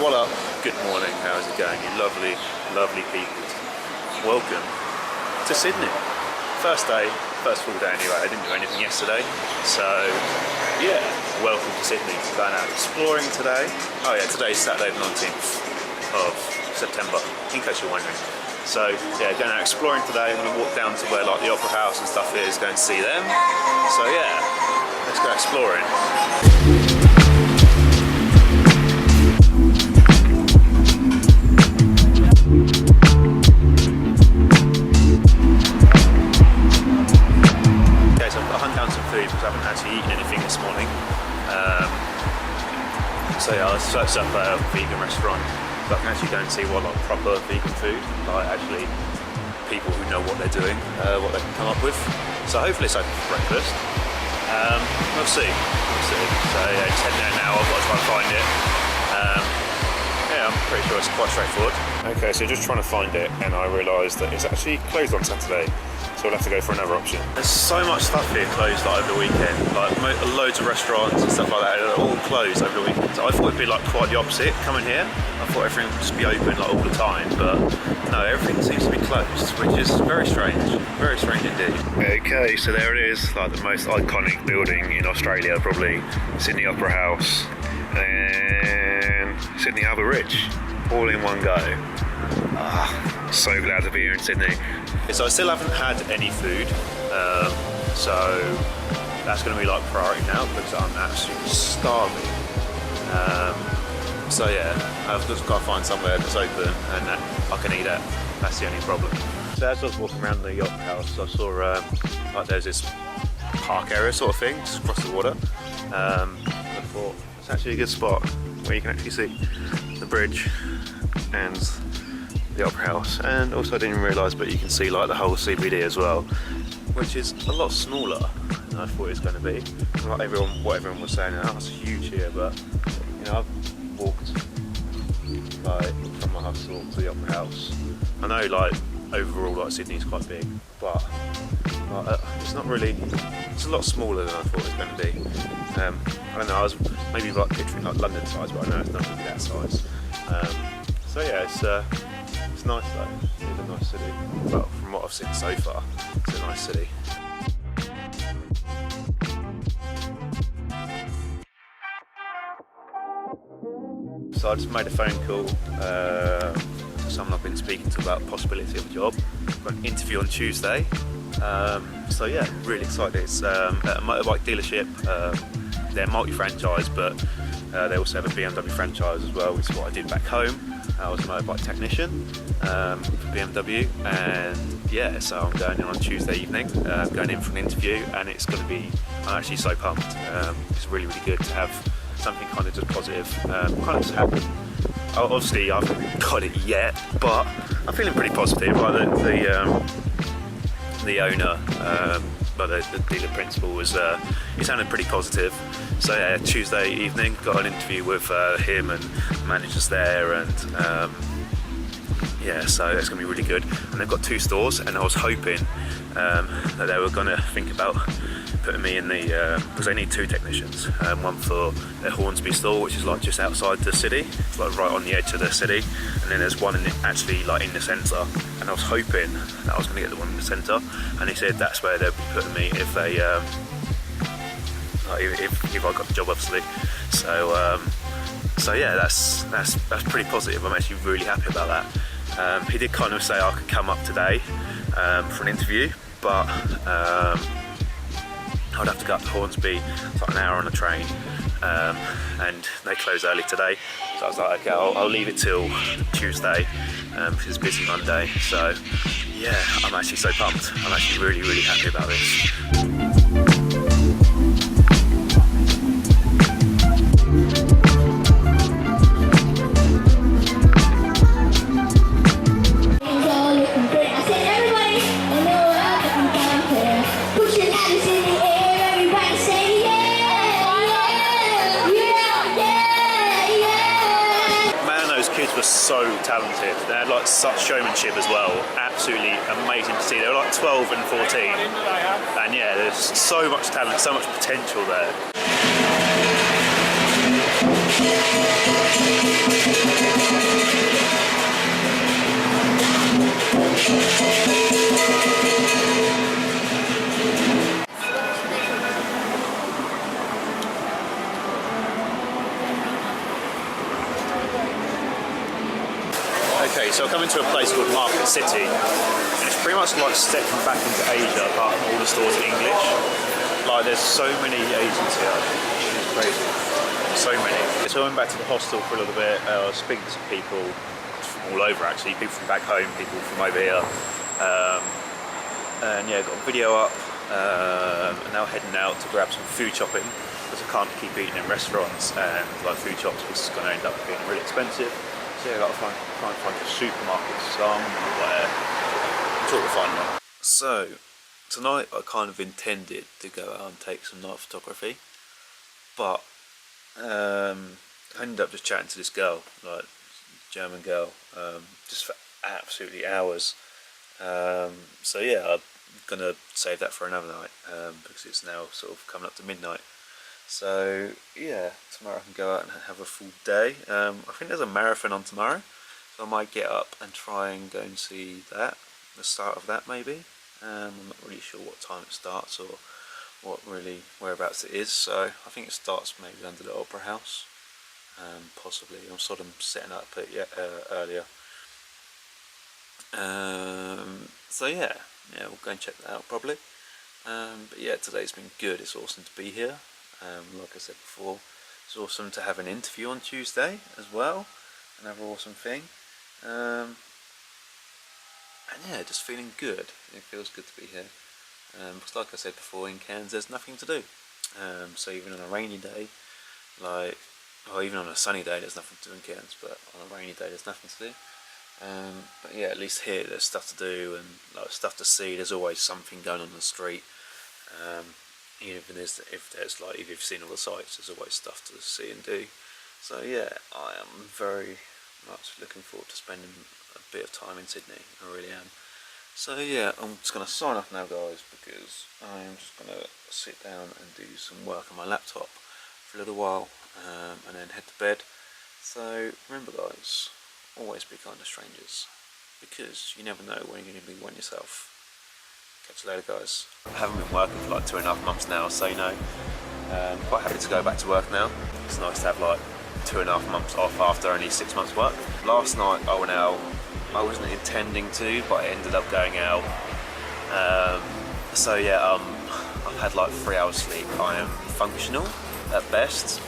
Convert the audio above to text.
What up? Good morning, how's it going? You lovely, lovely people. Welcome to Sydney. First day, first full day anyway. I didn't do anything yesterday. So, yeah, welcome to Sydney. Going out exploring today. Oh yeah, today's Saturday the 19th of September, in case you're wondering. So, yeah, going out exploring today. I'm going to walk down to where like the Opera House and stuff is, go and see them. So yeah, let's go exploring. Because I haven't actually eaten anything this morning. So yeah, I searched up a vegan restaurant, so I can actually go and see what like proper vegan food, like actually people who know what they're doing, what they can come up with. So hopefully it's open for breakfast. We'll see. So yeah, just heading there now. I've got to try and find it. Yeah, I'm pretty sure it's quite straightforward. Okay, so just trying to find it, and I realised that it's actually closed on Saturday. So we'll have to go for another option. There's so much stuff here closed like, over the weekend, like loads of restaurants and stuff like that, they're all closed over the weekend. So I thought it'd be like quite the opposite coming here. I thought everything would just be open like all the time, but no, everything seems to be closed, which is very strange indeed. Okay, so there it is, like the most iconic building in Australia probably, Sydney Opera House and Sydney Harbour Bridge, all in one go. So glad to be here in Sydney. So I still haven't had any food, so that's going to be like priority now because I'm absolutely starving. So yeah, I've just got to find somewhere that's open and that I can eat at. That's the only problem. So as I was walking around the Opera House, I saw like there's this park area sort of thing just across the water. I thought it's actually a good spot where you can actually see the bridge and the Opera House, and also I didn't realise, but you can see like the whole CBD as well, which is a lot smaller than I thought it was going to be. Like what everyone was saying, oh, it's huge here, but you know, I've walked like from my hostel to the Opera House. I know like overall like Sydney's quite big, but it's not really. It's a lot smaller than I thought it was going to be. I don't know. I was maybe like picturing like London size, but I know it's not going to be that size. So yeah, it's nice though. It's a nice city. Well, from what I've seen so far, it's a nice city. So I just made a phone call to someone I've been speaking to about the possibility of a job. I've got an interview on Tuesday. So yeah, really excited. It's at a motorbike dealership. They're multi-franchise, but they also have a BMW franchise as well, which is what I did back home. I was a motorbike technician for BMW, and yeah, so I'm going in on Tuesday evening, going in for an interview, and it's going to be, I'm actually so pumped. It's really, really good to have something kind of just positive, kind of just happen. Obviously, I haven't got it yet, but I'm feeling pretty positive. Like the owner, but the dealer principal was, he sounded pretty positive. So yeah, Tuesday evening, got an interview with him and managers there, and yeah, so it's going to be really good. And they've got 2 stores, and I was hoping that they were going to think about putting me in the, because they need 2 technicians, one for their Hornsby store, which is like just outside the city, it's like right on the edge of the city, and then there's one actually like in the centre, and I was hoping that I was going to get the one in the centre, and he said that's where they'll be putting me if they, if I got the job obviously. So yeah, that's pretty positive. I'm actually really happy about that. He did kind of say I could come up today for an interview, but I'd have to go up to Hornsby. It's like an hour on a train, and they close early today. So I was like, okay, I'll leave it till Tuesday, because it's busy Monday. So yeah, I'm actually so pumped. I'm actually really, really happy about this. So talented. They had like such showmanship as well. Absolutely amazing to see. They were like 12 and 14, and yeah, there's so much talent, so much potential there. Okay, so I come into a place called Market City, and it's pretty much like stepping back into Asia, apart from all the stores are English. Like, there's so many Asians here, it's crazy, so many. So I went back to the hostel for a little bit, I was speaking to some people from all over actually, people from back home, people from over here, and yeah, got a video up, and now heading out to grab some food shopping, because I can't keep eating in restaurants, and like food shops was going to end up being really expensive. So yeah, I've got to try and find a supermarket somewhere. I'm sure we'll find one. So, tonight I kind of intended to go out and take some night photography, but I ended up just chatting to this girl, like German girl, just for absolutely hours. So yeah, I'm gonna save that for another night, because it's now sort of coming up to midnight. So yeah, tomorrow I can go out and have a full day. I think there's a marathon on tomorrow, so I might get up and try and go and see that, the start of that maybe. I'm not really sure what time it starts or whereabouts it is, so I think it starts maybe under the Opera House, possibly. I'm sort of setting up it earlier. So yeah, we'll go and check that out probably. But yeah, today's been good. It's awesome to be here. Like I said before, it's awesome to have an interview on Tuesday as well, another awesome thing. And yeah, just feeling good. It feels good to be here. Because like I said before, in Cairns there's nothing to do. So even on a rainy day, or even on a sunny day, there's nothing to do in Cairns, but on a rainy day there's nothing to do. But yeah, at least here there's stuff to do and like stuff to see. There's always something going on the street. Even if you've seen all the sites, there's always stuff to see and do. So yeah, I am very much looking forward to spending a bit of time in Sydney. I really am. So yeah, I'm just going to sign off now, guys, because I'm just going to sit down and do some work on my laptop for a little while, and then head to bed. So remember, guys, always be kind to strangers, because you never know when you're going to be one yourself. Catch you later, guys. I haven't been working for like 2.5 months now, so I'm quite happy to go back to work now. It's nice to have like 2.5 months off after only 6 months work. Last night I went out. I wasn't intending to, but I ended up going out. So yeah, I've had like 3 hours sleep. I am functional at best.